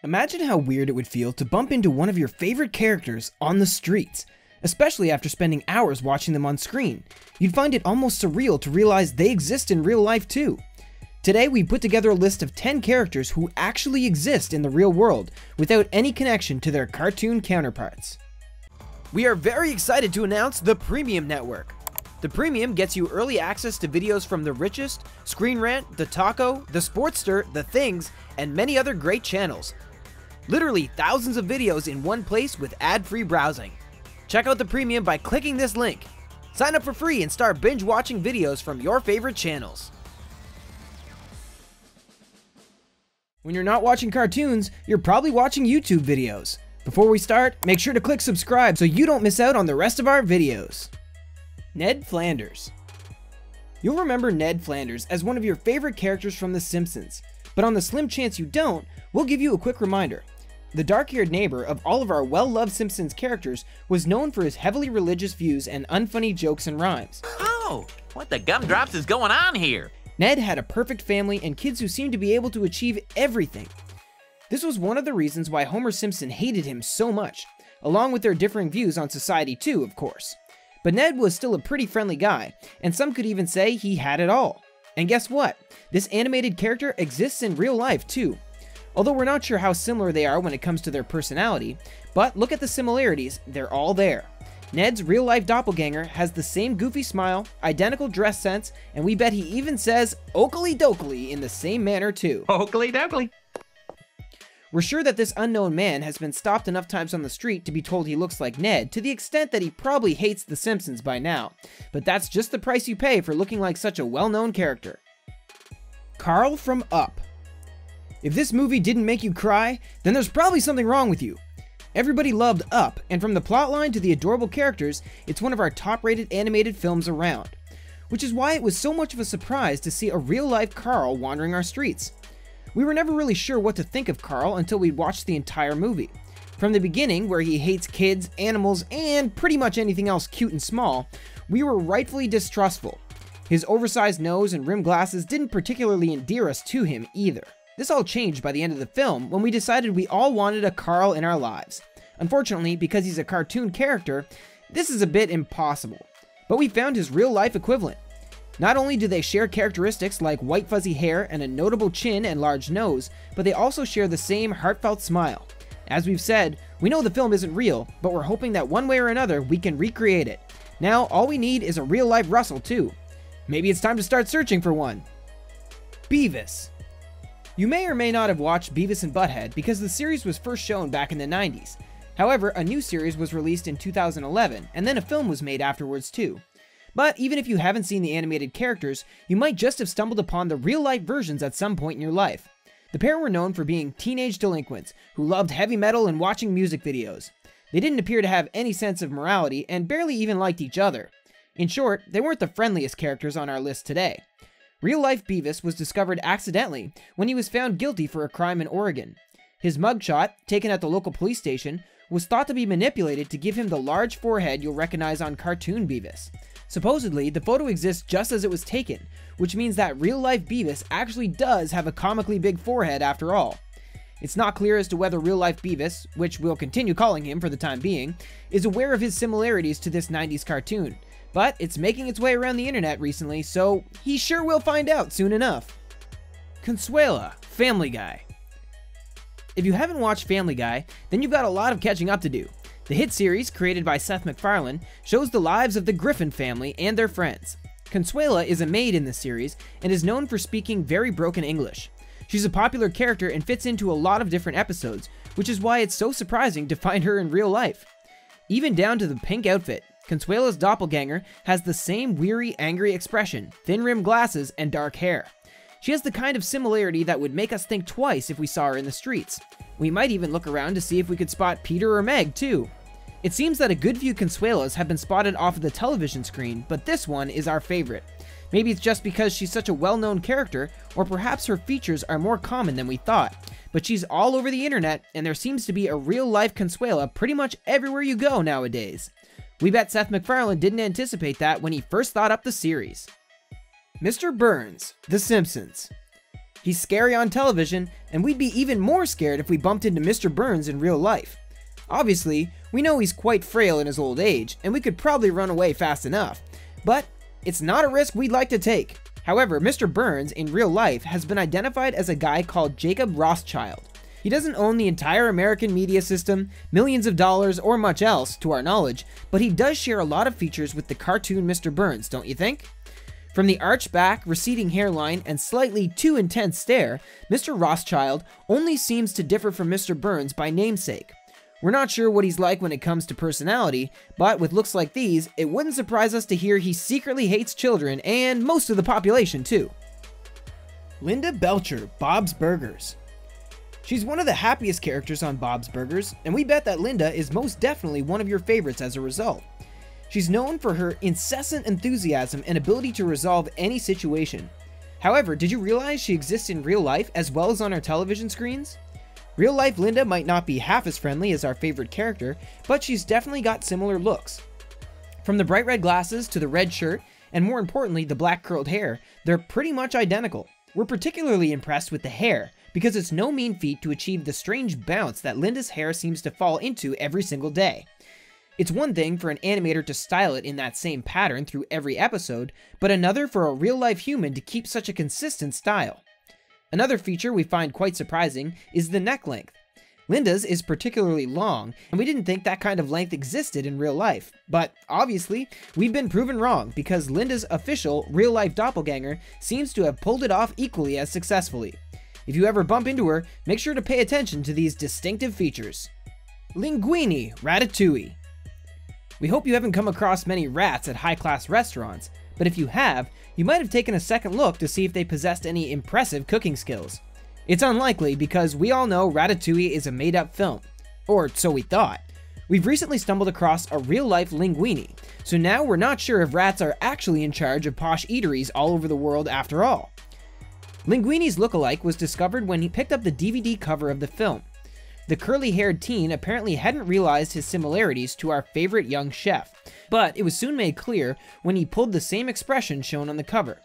Imagine how weird it would feel to bump into one of your favorite characters on the streets, especially after spending hours watching them on screen. You'd find it almost surreal to realize they exist in real life too. Today we put together a list of 10 characters who actually exist in the real world without any connection to their cartoon counterparts. We are very excited to announce the Premium Network. The Premium gets you early access to videos from The Richest, Screen Rant, The Taco, The Sportster, The Things, and many other great channels. Literally thousands of videos in one place with ad-free browsing. Check out the Premium by clicking this link. Sign up for free and start binge watching videos from your favorite channels. When you're not watching cartoons, you're probably watching YouTube videos. Before we start, make sure to click subscribe so you don't miss out on the rest of our videos. Ned Flanders. You'll remember Ned Flanders as one of your favorite characters from The Simpsons, but on the slim chance you don't, we'll give you a quick reminder. The dark-haired neighbor of all of our well-loved Simpsons characters was known for his heavily religious views and unfunny jokes and rhymes. Oh, what the gumdrops is going on here? Ned had a perfect family and kids who seemed to be able to achieve everything. This was one of the reasons why Homer Simpson hated him so much, along with their differing views on society too, of course. But Ned was still a pretty friendly guy, and some could even say he had it all. And guess what? This animated character exists in real life too. Although we're not sure how similar they are when it comes to their personality, but look at the similarities, they're all there. Ned's real-life doppelganger has the same goofy smile, identical dress sense, and we bet he even says "Oakley dokley" in the same manner too. Oakley dokley. We're sure that this unknown man has been stopped enough times on the street to be told he looks like Ned, to the extent that he probably hates The Simpsons by now. But that's just the price you pay for looking like such a well-known character. Carl from Up. If this movie didn't make you cry, then there's probably something wrong with you. Everybody loved Up, and from the plotline to the adorable characters, it's one of our top-rated animated films around. Which is why it was so much of a surprise to see a real-life Carl wandering our streets. We were never really sure what to think of Carl until we'd watched the entire movie. From the beginning, where he hates kids, animals, and pretty much anything else cute and small, we were rightfully distrustful. His oversized nose and rimmed glasses didn't particularly endear us to him either. This all changed by the end of the film when we decided we all wanted a Carl in our lives. Unfortunately, because he's a cartoon character, this is a bit impossible. But we found his real-life equivalent. Not only do they share characteristics like white fuzzy hair and a notable chin and large nose, but they also share the same heartfelt smile. As we've said, we know the film isn't real, but we're hoping that one way or another we can recreate it. Now all we need is a real-life Russell too. Maybe it's time to start searching for one. Beavis. You may or may not have watched Beavis and Butthead because the series was first shown back in the 90s. However, a new series was released in 2011, and then a film was made afterwards too. But even if you haven't seen the animated characters, you might just have stumbled upon the real-life versions at some point in your life. The pair were known for being teenage delinquents who loved heavy metal and watching music videos. They didn't appear to have any sense of morality and barely even liked each other. In short, they weren't the friendliest characters on our list today. Real-life Beavis was discovered accidentally when he was found guilty for a crime in Oregon. His mugshot, taken at the local police station, was thought to be manipulated to give him the large forehead you'll recognize on cartoon Beavis. Supposedly, the photo exists just as it was taken, which means that real-life Beavis actually does have a comically big forehead after all. It's not clear as to whether real-life Beavis, which we'll continue calling him for the time being, is aware of his similarities to this 90s cartoon, but it's making its way around the internet recently, so he sure will find out soon enough. Consuela, Family Guy. If you haven't watched Family Guy, then you've got a lot of catching up to do. The hit series, created by Seth MacFarlane, shows the lives of the Griffin family and their friends. Consuela is a maid in the series and is known for speaking very broken English. She's a popular character and fits into a lot of different episodes, which is why it's so surprising to find her in real life. Even down to the pink outfit, Consuela's doppelganger has the same weary, angry expression, thin-rimmed glasses, and dark hair. She has the kind of similarity that would make us think twice if we saw her in the streets. We might even look around to see if we could spot Peter or Meg too. It seems that a good few Consuelas have been spotted off of the television screen, but this one is our favorite. Maybe it's just because she's such a well-known character, or perhaps her features are more common than we thought. But she's all over the internet, and there seems to be a real-life Consuela pretty much everywhere you go nowadays. We bet Seth MacFarlane didn't anticipate that when he first thought up the series. Mr. Burns, The Simpsons. He's scary on television, and we'd be even more scared if we bumped into Mr. Burns in real life. Obviously, we know he's quite frail in his old age, and we could probably run away fast enough, but it's not a risk we'd like to take. However, Mr. Burns in real life has been identified as a guy called Jacob Rothschild. He doesn't own the entire American media system, millions of dollars, or much else, to our knowledge, but he does share a lot of features with the cartoon Mr. Burns, don't you think? From the arched back, receding hairline, and slightly too intense stare, Mr. Rothschild only seems to differ from Mr. Burns by namesake. We're not sure what he's like when it comes to personality, but with looks like these, it wouldn't surprise us to hear he secretly hates children and most of the population too. Linda Belcher, Bob's Burgers. She's one of the happiest characters on Bob's Burgers, and we bet that Linda is most definitely one of your favorites as a result. She's known for her incessant enthusiasm and ability to resolve any situation. However, did you realize she exists in real life as well as on our television screens? Real life Linda might not be half as friendly as our favorite character, but she's definitely got similar looks. From the bright red glasses to the red shirt, and more importantly the black curled hair, they're pretty much identical. We're particularly impressed with the hair, because it's no mean feat to achieve the strange bounce that Linda's hair seems to fall into every single day. It's one thing for an animator to style it in that same pattern through every episode, but another for a real-life human to keep such a consistent style. Another feature we find quite surprising is the neck length. Linda's is particularly long, and we didn't think that kind of length existed in real life, but obviously, we've been proven wrong because Linda's official real-life doppelganger seems to have pulled it off equally as successfully. If you ever bump into her, make sure to pay attention to these distinctive features. Linguini Ratatouille. We hope you haven't come across many rats at high-class restaurants, but if you have, you might have taken a second look to see if they possessed any impressive cooking skills. It's unlikely because we all know Ratatouille is a made-up film, or so we thought. We've recently stumbled across a real-life linguini, so now we're not sure if rats are actually in charge of posh eateries all over the world after all. Linguini's look-alike was discovered when he picked up the DVD cover of the film. The curly-haired teen apparently hadn't realized his similarities to our favorite young chef, but it was soon made clear when he pulled the same expression shown on the cover.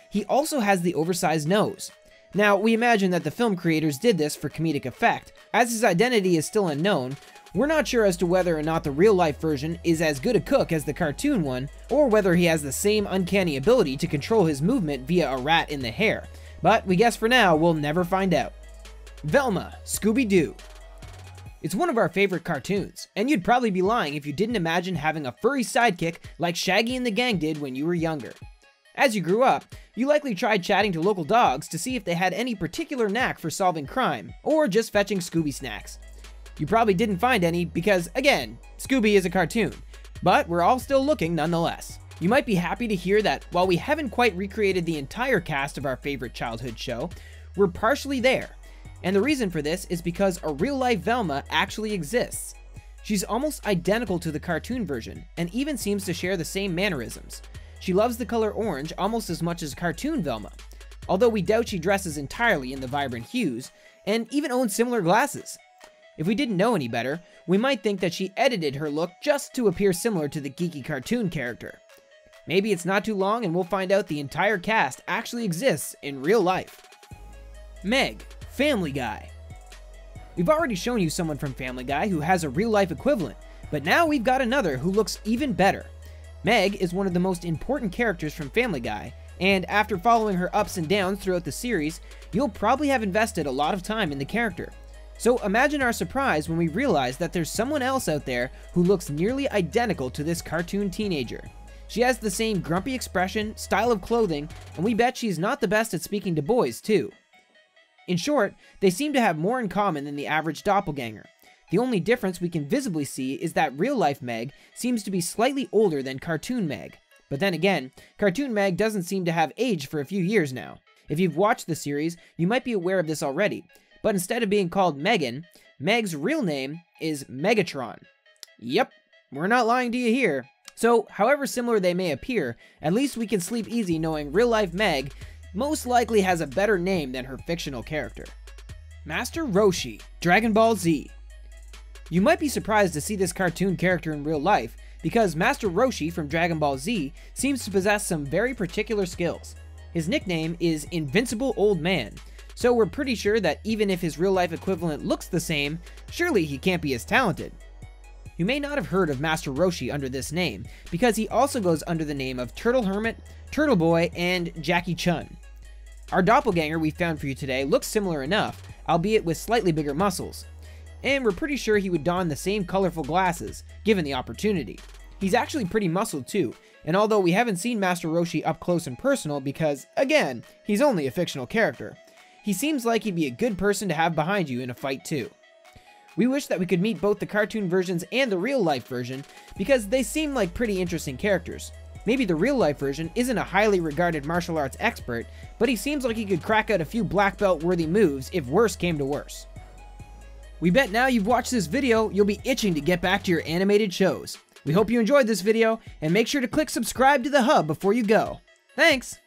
He also has the oversized nose. Now, we imagine that the film creators did this for comedic effect. As his identity is still unknown, we're not sure as to whether or not the real-life version is as good a cook as the cartoon one, or whether he has the same uncanny ability to control his movement via a rat in the hair. But we guess for now, we'll never find out. Velma, Scooby-Doo. It's one of our favorite cartoons, and you'd probably be lying if you didn't imagine having a furry sidekick like Shaggy and the gang did when you were younger. As you grew up, you likely tried chatting to local dogs to see if they had any particular knack for solving crime, or just fetching Scooby snacks. You probably didn't find any because, again, Scooby is a cartoon, but we're all still looking nonetheless. You might be happy to hear that while we haven't quite recreated the entire cast of our favorite childhood show, we're partially there. And the reason for this is because a real-life Velma actually exists. She's almost identical to the cartoon version, and even seems to share the same mannerisms. She loves the color orange almost as much as cartoon Velma, although we doubt she dresses entirely in the vibrant hues, and even owns similar glasses. If we didn't know any better, we might think that she edited her look just to appear similar to the geeky cartoon character. Maybe it's not too long and we'll find out the entire cast actually exists in real life. Meg, Family Guy. We've already shown you someone from Family Guy who has a real-life equivalent, but now we've got another who looks even better. Meg is one of the most important characters from Family Guy, and after following her ups and downs throughout the series, you'll probably have invested a lot of time in the character. So imagine our surprise when we realize that there's someone else out there who looks nearly identical to this cartoon teenager. She has the same grumpy expression, style of clothing, and we bet she's not the best at speaking to boys, too. In short, they seem to have more in common than the average doppelganger. The only difference we can visibly see is that real-life Meg seems to be slightly older than cartoon Meg. But then again, cartoon Meg doesn't seem to have aged for a few years now. If you've watched the series, you might be aware of this already, but instead of being called Megan, Meg's real name is Megatron. Yep, we're not lying to you here. So, however similar they may appear, at least we can sleep easy knowing real-life Meg most likely has a better name than her fictional character. Master Roshi, Dragon Ball Z. You might be surprised to see this cartoon character in real life, because Master Roshi from Dragon Ball Z seems to possess some very particular skills. His nickname is Invincible Old Man, so we're pretty sure that even if his real life equivalent looks the same, surely he can't be as talented. You may not have heard of Master Roshi under this name, because he also goes under the name of Turtle Hermit, Turtle Boy, and Jackie Chun. Our doppelganger we found for you today looks similar enough, albeit with slightly bigger muscles. And we're pretty sure he would don the same colorful glasses, given the opportunity. He's actually pretty muscled too, and although we haven't seen Master Roshi up close and personal because, again, he's only a fictional character, he seems like he'd be a good person to have behind you in a fight too. We wish that we could meet both the cartoon versions and the real life version, because they seem like pretty interesting characters. Maybe the real life version isn't a highly regarded martial arts expert, but he seems like he could crack out a few black belt worthy moves if worse came to worse. We bet now you've watched this video, you'll be itching to get back to your animated shows. We hope you enjoyed this video, and make sure to click subscribe to the hub before you go. Thanks!